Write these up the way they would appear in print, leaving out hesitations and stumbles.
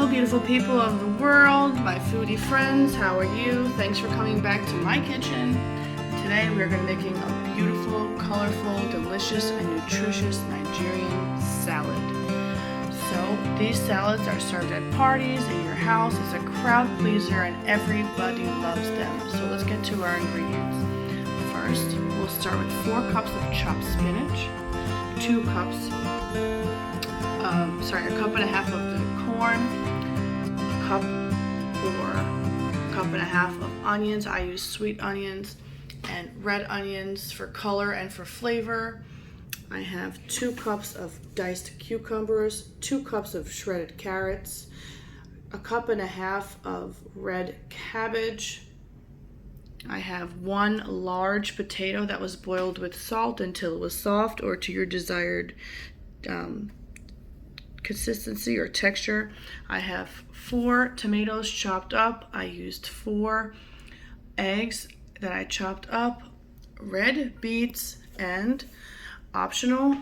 Hello beautiful people of the world, my foodie friends, how are you? Thanks for coming back to my kitchen. Today we are going to be making a beautiful, colorful, delicious, and nutritious Nigerian salad. So these salads are served at parties, in your house. It's a crowd pleaser and everybody loves them. So let's get to our ingredients. First, we'll start with 4 cups of chopped spinach, 2 cups, a cup and a half of the corn, a cup or a cup and a half of onions. I use sweet onions and red onions for color and for flavor. I have 2 cups of diced cucumbers, 2 cups of shredded carrots, a cup and a half of red cabbage. I have 1 large potato that was boiled with salt until it was soft or to your desired consistency or texture. I have 4 tomatoes chopped up. I used 4 eggs that I chopped up, red beets, and optional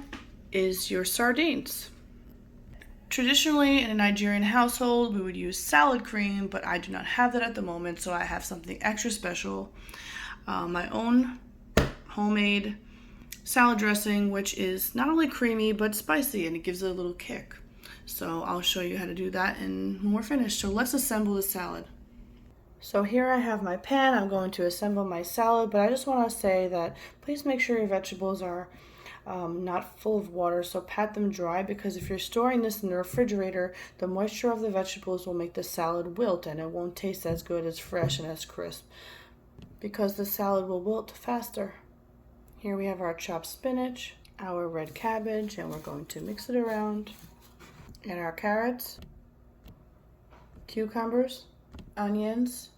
is your sardines. Traditionally in a Nigerian household we would use salad cream, but I do not have that at the moment, so I have something extra special, my own homemade salad dressing, which is not only creamy but spicy, and it gives it a little kick. So I'll show you how to do that and when we're finished. So let's assemble the salad. So here I have my pan. I'm going to assemble my salad, but I just want to say that please make sure your vegetables are not full of water, so pat them dry, because if you're storing this in the refrigerator, the moisture of the vegetables will make the salad wilt and it won't taste as good, as fresh, and as crisp, because the salad will wilt faster. Here we have our chopped spinach, our red cabbage, and we're going to mix it around. And our carrots, cucumbers, onions,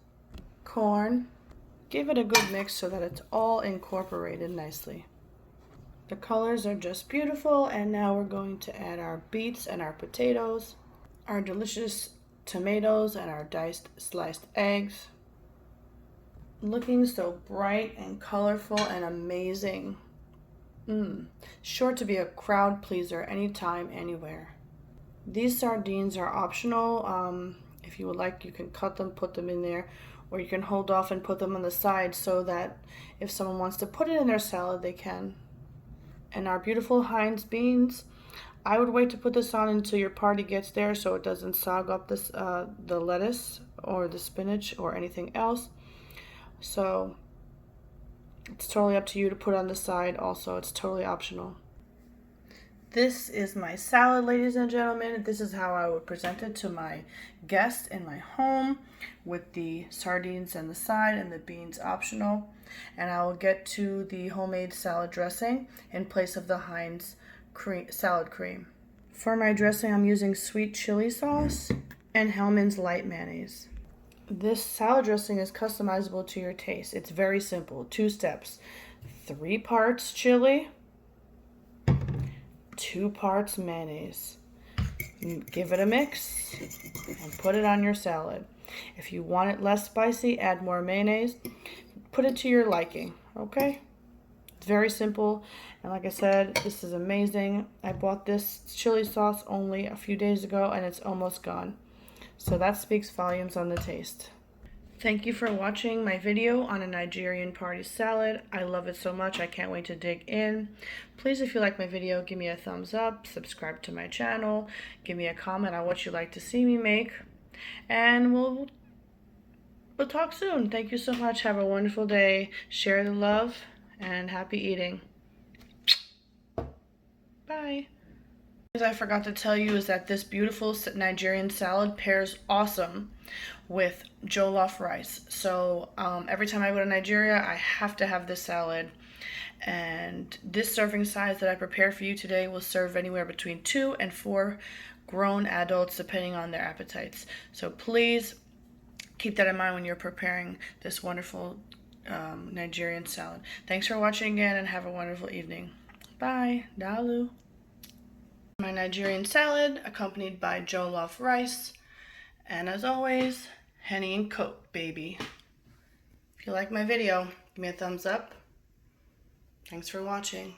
corn. Give it a good mix so that it's all incorporated nicely. The colors are just beautiful, and now we're going to add our beets and our potatoes, our delicious tomatoes, and our diced sliced eggs. Looking so bright and colorful and amazing. Sure to be a crowd pleaser anytime, anywhere. These sardines are optional. If you would like, you can cut them, put them in there, or you can hold off and put them on the side so that if someone wants to put it in their salad, they can. And our beautiful Heinz beans, I would wait to put this on until your party gets there so it doesn't sog up this, the lettuce or the spinach or anything else. So it's totally up to you to put on the side. Also, it's totally optional. This is my salad, ladies and gentlemen. This is how I would present it to my guests in my home, with the sardines on the side and the beans optional. And I will get to the homemade salad dressing in place of the Heinz salad cream. For my dressing, I'm using sweet chili sauce and Hellmann's light mayonnaise. This salad dressing is customizable to your taste. It's very simple. 2 steps. 3 parts chili, 2 parts mayonnaise. Give it a mix and put it on your salad. If you want it less spicy, add more mayonnaise. Put it to your liking, okay? It's very simple, and like I said, this is amazing. I bought this chili sauce only a few days ago and it's almost gone. So that speaks volumes on the taste. Thank you for watching my video on a Nigerian party salad. I love it so much, I can't wait to dig in. Please, if you like my video, give me a thumbs up, subscribe to my channel, give me a comment on what you'd like to see me make, and we'll talk soon. Thank you so much. Have a wonderful day. Share the love, and happy eating. Bye. I forgot to tell you is that this beautiful Nigerian salad pairs awesome with jollof rice. So every time I go to Nigeria, I have to have this salad. And this serving size that I prepared for you today will serve anywhere between 2 and 4 grown adults, depending on their appetites. So please keep that in mind when you're preparing this wonderful Nigerian salad. Thanks for watching again, and have a wonderful evening. Bye. Dalu. My Nigerian salad accompanied by jollof rice, and as always, Henny and Coke, baby. If you like my video, give me a thumbs up. Thanks for watching.